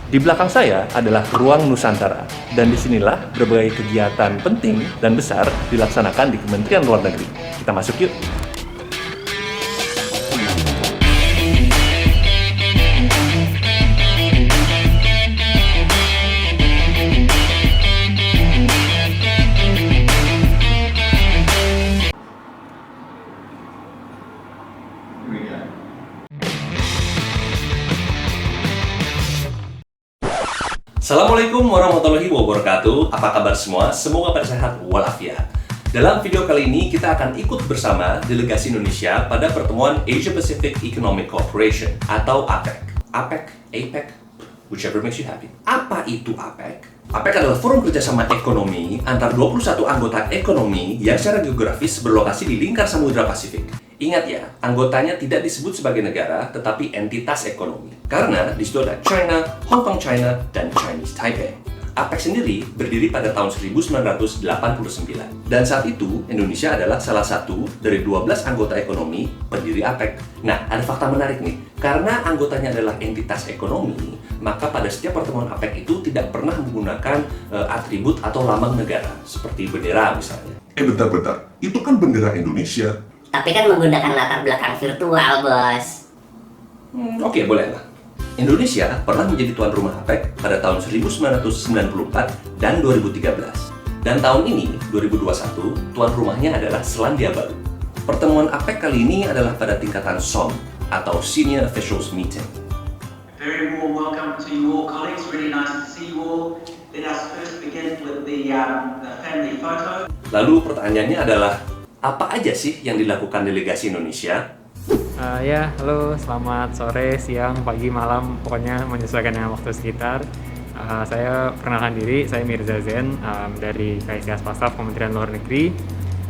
Di belakang saya adalah ruang Nusantara, dan disinilah berbagai kegiatan penting dan besar dilaksanakan di Kementerian Luar Negeri. Kita masuk yuk! Assalamualaikum warahmatullahi wabarakatuh. Apa kabar semua? Semoga pada sehat walafiat. Dalam video kali ini kita akan ikut bersama delegasi Indonesia pada pertemuan Asia Pacific Economic Cooperation atau APEC. APEC, whichever makes you happy. Apa itu APEC? APEC adalah forum kerjasama ekonomi antar 21 anggota ekonomi yang secara geografis berlokasi di lingkar Samudra Pasifik. Ingat ya, anggotanya tidak disebut sebagai negara, tetapi entitas ekonomi. Karena di situ ada China, Hong Kong China, dan Chinese Taipei. APEC sendiri berdiri pada tahun 1989. Dan saat itu, Indonesia adalah salah satu dari 12 anggota ekonomi pendiri APEC. Nah, ada fakta menarik nih. Karena anggotanya adalah entitas ekonomi, maka pada setiap pertemuan APEC itu tidak pernah menggunakan atribut atau lambang negara, seperti bendera misalnya. Bentar. Itu kan bendera Indonesia. Tapi kan menggunakan latar belakang virtual, bos. Oke, boleh lah. Indonesia pernah menjadi tuan rumah APEC pada tahun 1994 dan 2013. Dan tahun ini, 2021, tuan rumahnya adalah Selandia Baru. Pertemuan APEC kali ini adalah pada tingkatan SOM atau Senior Officials Meeting. Very warm welcome to you all, colleagues. Really nice to see you all. Let us first begin with the family photo. Lalu pertanyaannya adalah, apa aja sih yang dilakukan delegasi Indonesia? Ya, halo, selamat sore, siang, pagi, malam, pokoknya menyesuaikan dengan waktu sekitar. Saya perkenalkan diri, saya Mirza Zen dari KSI Aspasaf, Kementerian Luar Negeri.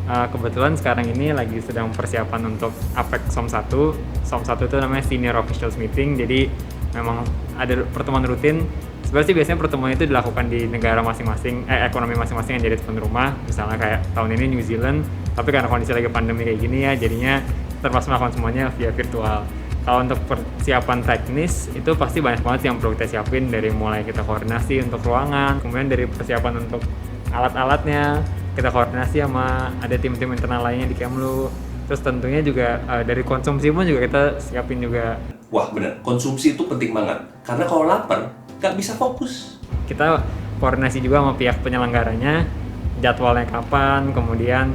Kebetulan sekarang ini lagi sedang persiapan untuk APEC SOM 1. SOM 1 itu namanya Senior Officials Meeting, jadi memang ada pertemuan rutin. Sebenarnya sih biasanya pertemuan itu dilakukan di negara masing-masing, ekonomi masing-masing yang jadi tuan rumah. Misalnya kayak tahun ini New Zealand, tapi karena kondisi lagi pandemi kayak gini ya, jadinya terpaksa melakukan semuanya via virtual. Kalau untuk persiapan teknis, itu pasti banyak banget yang perlu kita siapin, dari mulai kita koordinasi untuk ruangan, kemudian dari persiapan untuk alat-alatnya, kita koordinasi sama ada tim-tim internal lainnya di Kemlu. Terus tentunya juga dari konsumsi pun juga kita siapin juga. Wah bener, konsumsi itu penting banget. Karena kalau lapar, nggak bisa fokus. Kita koordinasi juga sama pihak penyelenggaranya, jadwalnya kapan, kemudian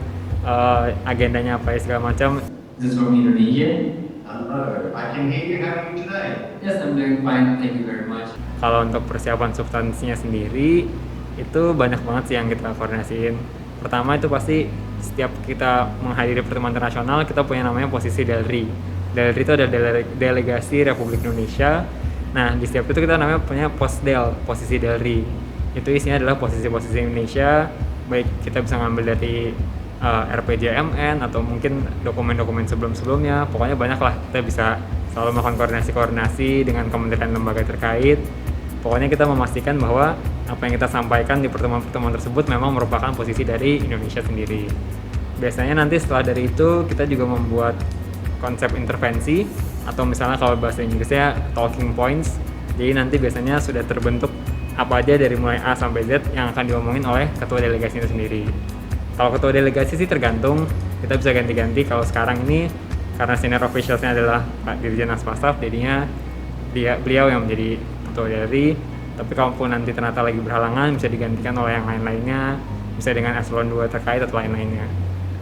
agendanya apa ya segala macam. This is from Indonesia. Hello, I can hear you. How are you today? Yes, I'm doing fine. Thank you very much. Kalau untuk persiapan substansinya sendiri, itu banyak banget sih yang kita koordinasiin. Pertama itu pasti setiap kita menghadiri pertemuan internasional, kita punya namanya posisi DELRI. DELRI itu adalah delegasi Republik Indonesia. Nah, di setiap itu kita namanya punya POSDEL, posisi DELRI. Itu isinya adalah posisi-posisi Indonesia, baik kita bisa ngambil dari RPJMN atau mungkin dokumen-dokumen sebelum-sebelumnya. Pokoknya banyak lah, kita bisa selalu melakukan koordinasi-koordinasi dengan kementerian lembaga terkait. Pokoknya kita memastikan bahwa apa yang kita sampaikan di pertemuan-pertemuan tersebut memang merupakan posisi dari Indonesia sendiri. Biasanya nanti setelah dari itu kita juga membuat konsep intervensi, atau misalnya kalau bahasa Inggrisnya talking points. Jadi nanti biasanya sudah terbentuk apa aja dari mulai A sampai Z yang akan diomongin oleh ketua delegasi itu sendiri. Kalau ketua delegasi sih tergantung, kita bisa ganti-ganti. Kalau sekarang ini karena senior officials-nya adalah Pak Dirjen Aspasaf, jadinya beliau yang menjadi ketua delegasi. Tapi kalaupun nanti ternyata lagi berhalangan, bisa digantikan oleh yang lain-lainnya, bisa dengan eselon 2 terkait atau lain-lainnya.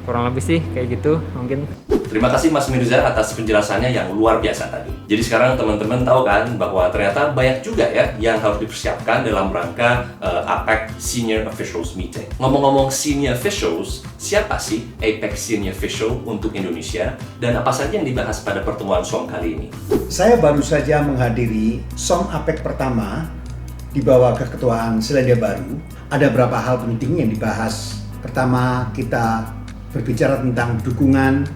Kurang lebih sih kayak gitu mungkin. Terima kasih Mas Mirza atas penjelasannya yang luar biasa tadi. Jadi sekarang teman-teman tahu kan bahwa ternyata banyak juga ya yang harus dipersiapkan dalam rangka APEC Senior Officials Meeting. Ngomong-ngomong Senior Officials, siapa sih APEC Senior Official untuk Indonesia dan apa saja yang dibahas pada pertemuan SOM kali ini? Saya baru saja menghadiri SOM APEC pertama di bawah keketuaan Selandia Baru. Ada beberapa hal penting yang dibahas. Pertama, kita berbicara tentang dukungan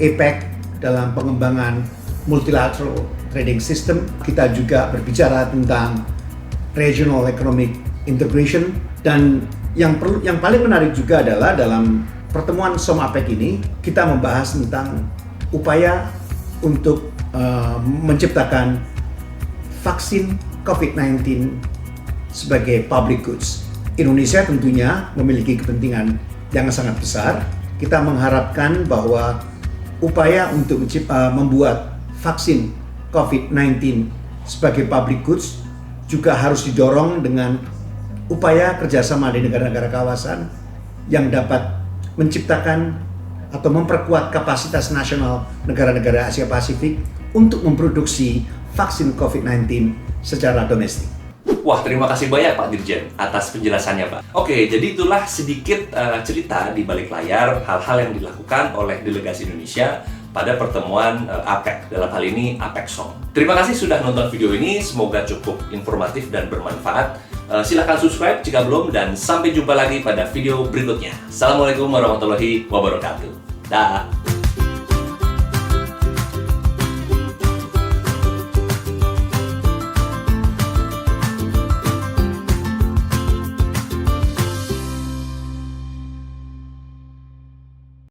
APEC dalam pengembangan multilateral trading system. Kita juga berbicara tentang regional economic integration, dan yang paling menarik juga adalah dalam pertemuan SOM APEC ini kita membahas tentang upaya untuk menciptakan vaksin COVID-19 sebagai public goods. Indonesia tentunya memiliki kepentingan yang sangat besar. Kita mengharapkan bahwa upaya untuk membuat vaksin COVID-19 sebagai public goods juga harus didorong dengan upaya kerjasama di negara-negara kawasan yang dapat menciptakan atau memperkuat kapasitas nasional negara-negara Asia Pasifik untuk memproduksi vaksin COVID-19 secara domestik. Wah, terima kasih banyak Pak Dirjen atas penjelasannya, Pak. Oke, jadi itulah sedikit cerita di balik layar hal-hal yang dilakukan oleh delegasi Indonesia pada pertemuan APEC, dalam hal ini APEC Som. Terima kasih sudah nonton video ini, semoga cukup informatif dan bermanfaat. Silahkan subscribe jika belum, dan sampai jumpa lagi pada video berikutnya. Assalamualaikum warahmatullahi wabarakatuh. Dah.